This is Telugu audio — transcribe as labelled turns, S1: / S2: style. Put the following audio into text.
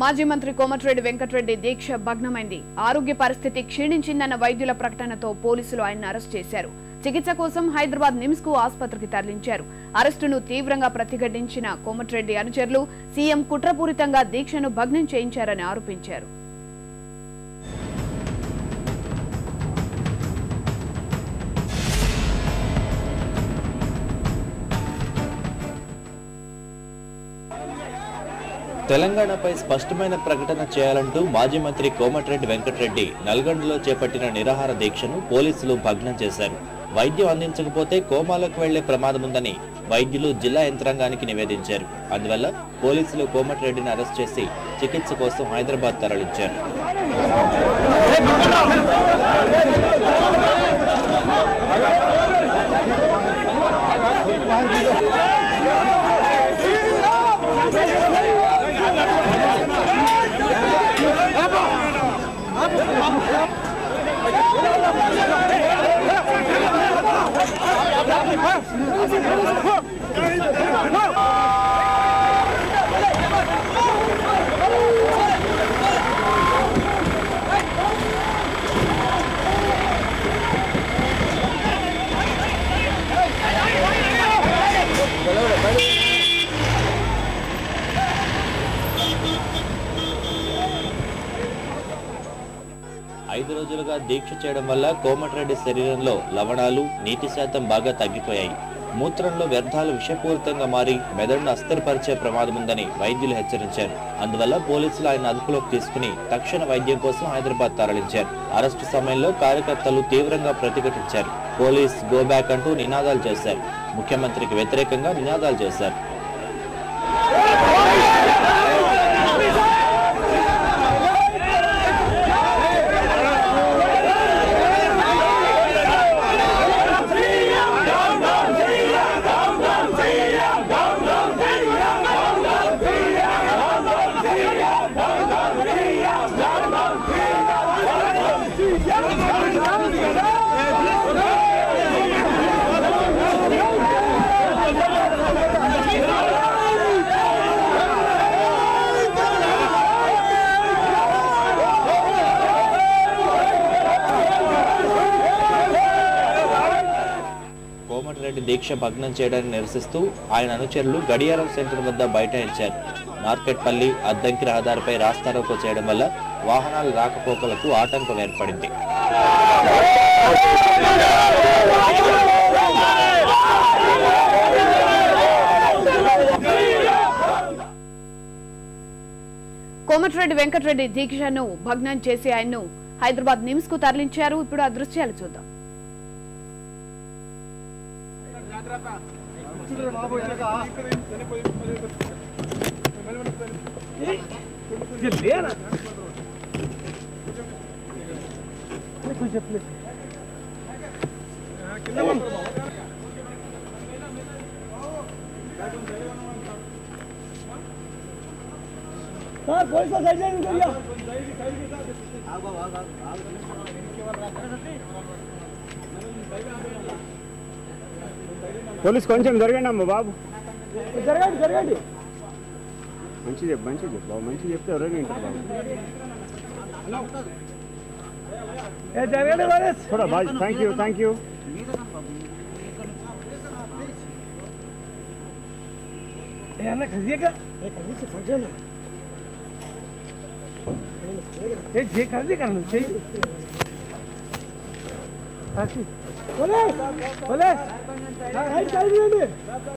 S1: మాజీ మంత్రి కోమటిరెడ్డి వెంకటరెడ్డి దీక్ష భగ్నమైంది. ఆరోగ్య పరిస్థితి క్షీణించిందన్న వైద్యుల ప్రకటనతో పోలీసులు ఆయన్ని అరెస్ట్ చేశారు. చికిత్స కోసం హైదరాబాద్ నిమ్స్ కు ఆసుపత్రికి తరలించారు. అరెస్టును తీవ్రంగా ప్రతిఘటించిన కోమటిరెడ్డి అనుచరులు సీఎం కుట్రపూరితంగా దీక్షను భగ్నం చేయించారని ఆరోపించారు.
S2: తెలంగాణపై స్పష్టమైన ప్రకటన చేయాలంటూ మాజీ మంత్రి కోమటిరెడ్డి వెంకటరెడ్డి నల్గొండలో చేపట్టిన నిరాహార దీక్షను పోలీసులు భగ్నం చేశారు. వైద్యం అందించకపోతే కోమాలకు వెళ్లే ప్రమాదముందని వైద్యులు జిల్లా యంత్రాంగానికి నివేదించారు. అందువల్ల పోలీసులు కోమటిరెడ్డిని అరెస్ట్ చేసి చికిత్స కోసం హైదరాబాద్ తరలించారు. ఐదు రోజులుగా దీక్ష చేయడం వల్ల కోమటిరెడ్డి శరీరంలో లవణాలు, నీటి శాతం బాగా తగ్గిపోయాయి. మూత్రంలో వ్యర్థాలు విషపూరితంగా మారి మెదడును అస్థిరపరిచే ప్రమాదముందని వైద్యులు హెచ్చరించారు. అందువల్ల పోలీసులు ఆయన అదుపులోకి తీసుకుని తక్షణ వైద్యం కోసం హైదరాబాద్ తరలించారు. అరెస్టు సమయంలో కార్యకర్తలు తీవ్రంగా ప్రతిఘటించారు. పోలీస్ గో బ్యాక్ అంటూ నినాదాలు చేశారు. ముఖ్యమంత్రికి వ్యతిరేకంగా నినాదాలు చేశారు. కోమటిరెడ్డి దీక్ష భగ్నం చేయడాన్ని నిరసిస్తూ ఆయన అనుచరులు గడియారం సెంటర్ వద్ద బైఠాయించారు. మార్కెట్పల్లి, అద్దంకి రహదారిపై రాస్తారోకో చేయడం వల్ల వాహనాల రాకపోకలకు ఆటంకం ఏర్పడింది.
S1: కోమటిరెడ్డి వెంకటరెడ్డి దీక్షను భగ్నం చేసి ఆయన్ను హైదరాబాద్ నిమ్స్ కు తరలించారు. ఇప్పుడు ఆ దృశ్యాలు చూద్దాం.
S3: పోలీస్ కొంచెం జరగండి అమ్మ బాబు, జరగండి జరగండి. మంచి చెప్పు బాబు, మంచి చెప్తే ఎవరైనా వింటారు బాబు. Bye, thank you.